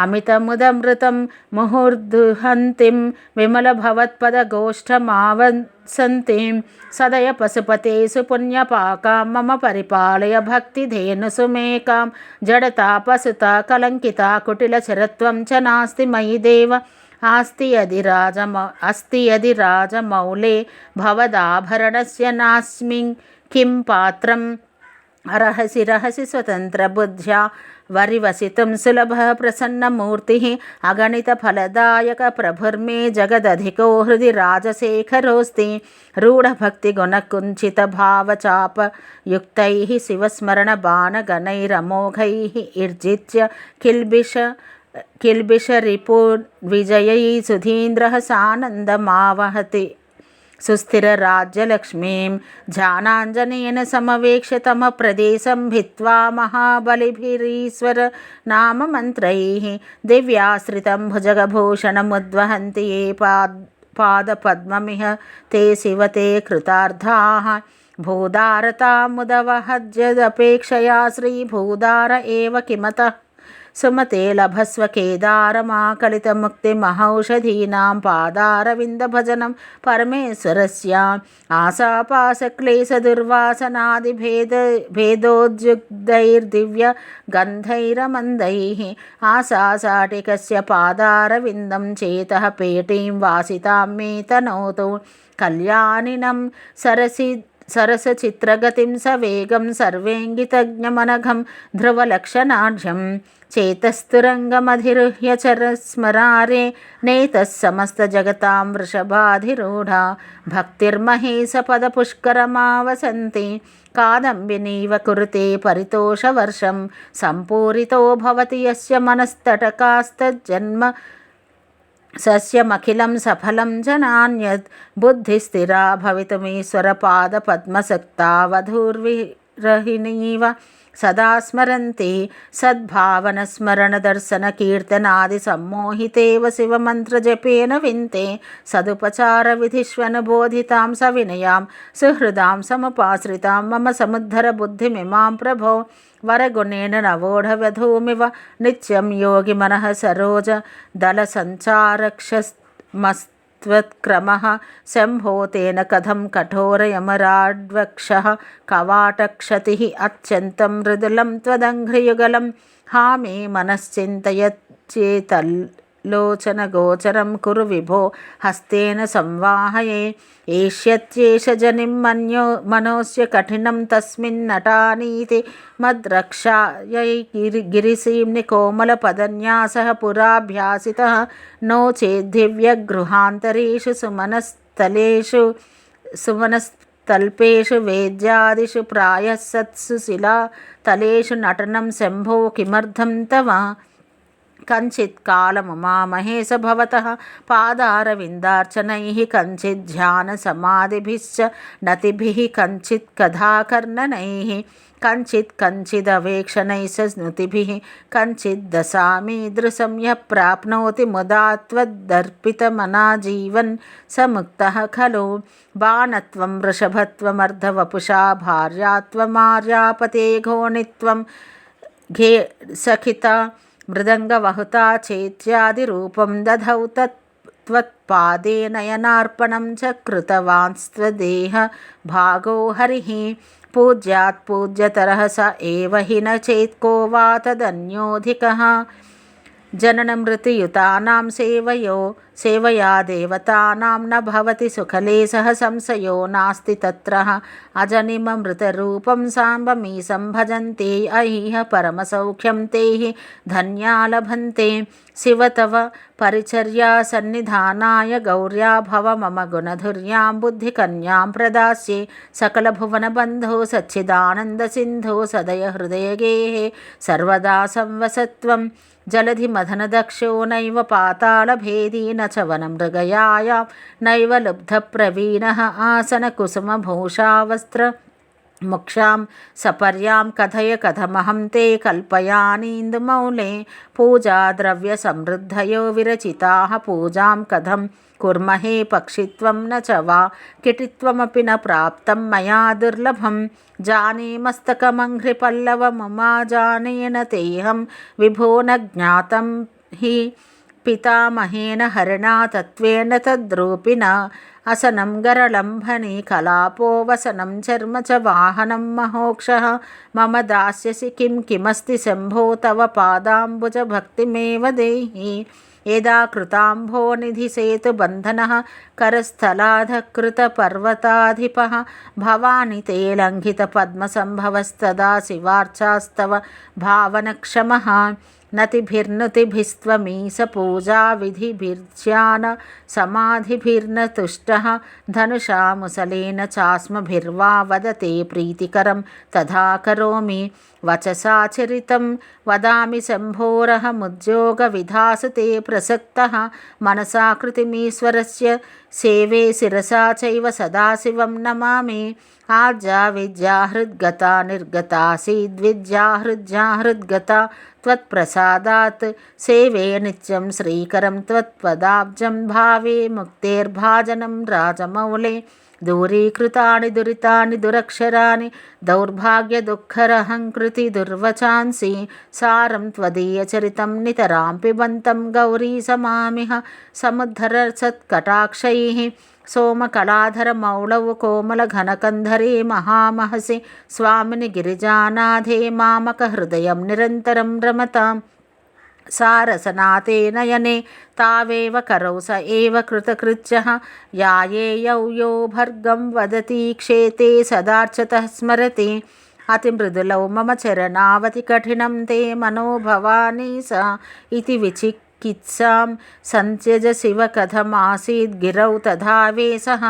అమితముదమృతం ముహుర్దుహంతిం విమల భవత్పద గోష్ఠమావంసంతిం సదయ పశుపతేసు పుణ్యపాకాం మమ పరిపాలయ భక్తిధేనుసు మేకాం జడతా పసుతా కలంకితా కుటిల చరత్వం చ నాస్తి మయి దేవ अस्ति यदि राजमौले भवदाभरणस्य नास्मिन् किं पात्रम् अर्हसि रहसि स्वतन्त्रबुद्ध्या वरिवसितुं सुलभः प्रसन्नमूर्तिः अगणितफलदायक प्रभुर्मे जगदधिको हृदि राजशेखरोऽस्ति रूढभक्तिगुणकुञ्चितभावचापयुक्तैः शिवस्मरणबाणगणैरमोघैः इर्जित्य किल्बिषरिपुर्विजयैः सुधीन्द्रः सानन्दमावहति सुस्थिरराज्यलक्ष्मीं ध्यानाञ्जनेन समवेक्ष्य तमप्रदेशं भित्त्वा महाबलिभिरीश्वर नाममन्त्रैः दिव्याश्रितं भुजगभूषणमुद्वहन्ति ये पादपद्ममिह ते शिव ते कृतार्थाः भूदारतामुदवहज्यदपेक्षया श्रीभूदार एव किमतः सुमते लभस्व केदारमाकलितमुक्तिमहौषधीनां पादारविन्दभजनं परमेश्वरस्य आशापाशक्लेशदुर्वासनादिभेदोद्युग्धैर्दिव्यगन्धैरमन्दैः आशासाटिकस्य पादारविन्दं चेतः पेटीं वासितां मे तनोतु कल्याणिनं सरसचित्रगतिं सवेगं सर्वेङ्गितज्ञमनघं ध्रुवलक्षणाढ्यं चेतस्तुरङ्गमधिरुह्य चरस्मरारे नेतः समस्तजगतां वृषभाधिरूढा भक्तिर्महेशपदपुष्करमावसन्ति कादम्बिनीव कुरुते परितोषवर्षं सम्पूरितो भवति यस्य मनस्तटकास्तज्जन्म सस्यमखिलं सफलं जनान्यद् बुद्धिस्थिरा भवितुमीश्वरपादपद्मसक्ता वधूर्विरहिणीव सदा स्मरन्ति सद्भावनस्मरणदर्शनकीर्तनादिसम्मोहितेव शिवमन्त्रजपेन विन्ते सदुपचारविधिष्वनुबोधितां सविनयां सुहृदां समुपाश्रितां मम समुद्धरबुद्धिमिमां प्रभो वरगुणेन नवोढवधूमिव नित्यं योगिमनः सरोज दलसञ्चारक्षमस्त्वत्क्रमः शम्भो तेन कथं कठोरयमराड्वक्षः कवाटक्षतिः अत्यन्तं मृदुलं त्वदङ्घ्रियुगलं हा मे मनश्चिन्तयच्चेतल्लोचनगोचरं कुरु विभो हस्तेन संवाहये एष्यत्येष जनिं मनोस्य कठिनं तस्मिन्नटानीति मद्रक्षायै गिरिसीम्नि कोमलपदन्यासः पुराभ्यासितः नो चेद्दिव्यगृहान्तरेषु सुमनस्तल्पेषु वेद्यादिषु प्रायः सत्सु शिलातलेषु नटनं शम्भो किमर्थं तव कंचित् कालमुमामहेश भवतः पादारविन्दार्चनैः कंचित् ध्यानसमाधिभिश्च नतिभिः कंचित् कथाकर्णनैः कंचिदवेक्षणैः स्नुतिभिः कंचित् दशामीदृशं यः प्राप्नोति मुदा त्वद्दर्पितमना जीवन् स मुक्तः खलु बाणत्वं वृषभत्वमर्धवपुषा भार्यात्वमार्यापते घोणित्वं घे सखिता मृदङ्गवहुता चेत्यादिरूपं दधौ त्वत्पादे नयनार्पणं च कृतवांस्त्वदेह भागो हरिः पूज्यात् पूज्यतरः स एव हि न चेत् को वा तदन्योऽधिकः जननमृत्युयुतानां सेवया देवतानां न भवति सुखलेशः संशयो नास्ति तत्र अजनिममृतरूपं साम्बमीशं भजन्ते अहिह परमसौख्यं ते हि धन्या लभन्ते शिव तव परिचर्या सन्निधानाय गौर्या भव मम गुणधुर्यां बुद्धिकन्यां प्रदास्ये सकलभुवनबन्धो सच्चिदानन्दसिन्धो सदय हृदयगेः सर्वदा संवसत्वं जलधिमथनदक्षो नैव पातालभेदी न च वनमृगयायां नैव लुब्धप्रवीणः आसनकुसुमभूषावस्त्र ముక్షాం సపర్యాం కథయ కథమహం తే కల్పయానీందుమౌళే పూజా ద్రవ్య సమృద్ధయో విరచితాః పూజాం కథం కుర్మహే పక్షిత్వం న చ వా కిటిత్వమపి న ప్రాప్తం మయా దుర్లభం జానే మస్తకమంఘ్రిపల్లవముమా జానేన తేహం విభో న జ్ఞాతం హి పితామహేన హరిణా తత్వేన తద్రూపిణ అసనం గరళంభని కలాపో వసనం చర్మ చ వాహనం మహోక్షః మమ దాస్యసి కిం కిమస్తి శంభో తవ పాదాంబుజ భక్తిమేవ దేహి యదా కృతాంభో నిధి సేతు బంధనః కరస్థలాధకృత పర్వతాధిపః భవాని తే లంఘిత పద్మసంభవస్తదా శివార్చాస్తవ భావనక్షమః నతిభిర్నుతిభిస్త్వమీశ పూజా విధిభిర్జ్ఞాన సమాధిభిర్న తుష్టః ధనుషా ముసలేన చాస్మభిర్వా వదతే ప్రీతికరం తథా కరోమి వచసా చరితం వదామి శంభోరహముద్యోగ విధాసు తే ప్రసక్తః మనసా కృతిమీశ్వరస్య సేవే శిరసా చైవ సదాశివం నమామి ఆజ్యా విద్యా హృద్గతా నిర్గతాసీద్విద్యా హృద్గతా త్వత్ప్రసాదాత్ సేవే నిత్యం శ్రీకరం త్వత్పదాబ్జం భావే ముక్తేర్భాజనం రాజమౌళే దూరీకృతాని దురితాని దురక్షరాని దౌర్భాగ్య దుఃఖరహంకృతి దుర్వచాంసి సారం త్వదీయచరితం నితరాం పిబంతం గౌరీ సమామిహ సముద్ధర సత్కటాక్షైః సోమకళాధర మౌళౌ కోమల ఘనకంధరే మహామహసి స్వామిని గిరిజానాథే మామక హృదయం నిరంతరం రమతాం సారసనాతే నయనే తావేవ కరౌ స ఏవ కృతకృత్యః యాయేయౌ యో భర్గం వదతి క్షేతే సదార్చతః స్మరతి అతిమృదులౌ మమ చరణావతి కఠినం తే మనోభవాని స ఇతి విచికిత్సాం సంత్యజ శివ కథమాసీద్ గిరౌ తథా వేసః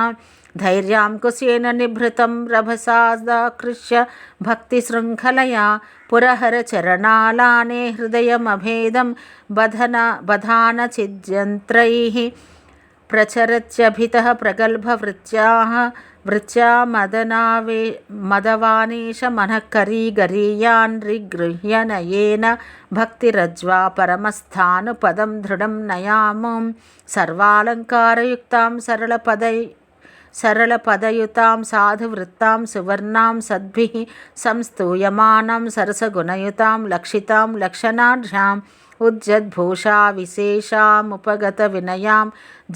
ధైర్యాం కుశేన నిభృతం రభసాదాకృష్య భక్తిశృంఖలయా పురహర చరణాలానే హృదయమభేదం బధాన చిద్యంత్రైః ప్రచరత్యభితః ప్రగల్భవృత్యా మదవానేశ మనఃకరీగరీయాన్ రిగృహ్య నయేన భక్తిరజ్వా పరమస్థానుపదం దృఢం నయామం సర్వాలంకారయుక్తాం సరళపదయుతాం సాధువృత్తాం సువర్ణాం సద్భిః సంస్తూయమానాం సరసగుణయుతాం లక్షితాం లక్షణాఢ్యాం ఉజ్జద్భూషా విశేషాముపగత వినయాం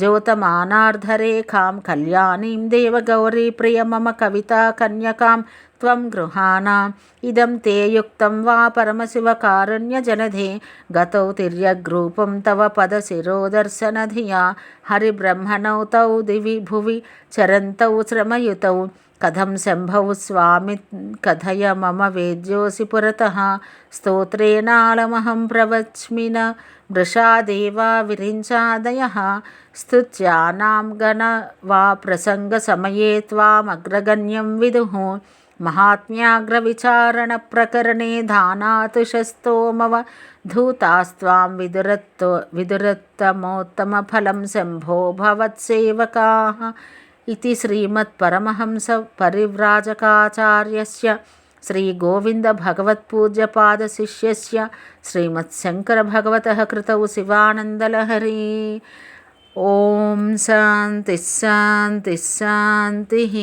జ్యోతమానార్ధరేఖాం కళ్యాణీం దేవగౌరీ ప్రియ మమ కవితా కన్యకాం త్వం గృహాణా ఇదం తే యుక్తం వా పరమశివ కారుణ్యజనధే గతౌ తిర్యగ్రూపం తవ పదశిరోదర్శనధియా హరిబ్రహ్మణౌ తౌ దివి భువి చరంతౌ శ్రమయుతౌ కథం శంభౌ స్వామి కథయ మమ వేద్యోసి పురతః స్తోత్రేణాళమహం ప్రవచ్మిన వృషాదేవా విరించాదయః స్తుత్యానాం గణ వా ప్రసంగ సమయే త్వామగ్రగణ్యం విదుః మహాత్మ్యాగ్రవిచారణ ప్రకరణే ధానాతు శస్తోమవ ధూతాస్త్వాం విదురత్తమోత్తమఫలం శంభో భవత్సేవకాః इति श्रीमत्परमहंस परिव्राजकाचार्यस्य श्रीगोविन्दभगवत्पूज्यपादशिष्यस्य श्रीमत्शङ्करभगवतः कृतौ शिवानन्दलहरी। ॐ शान्तिः शान्तिः शान्तिः।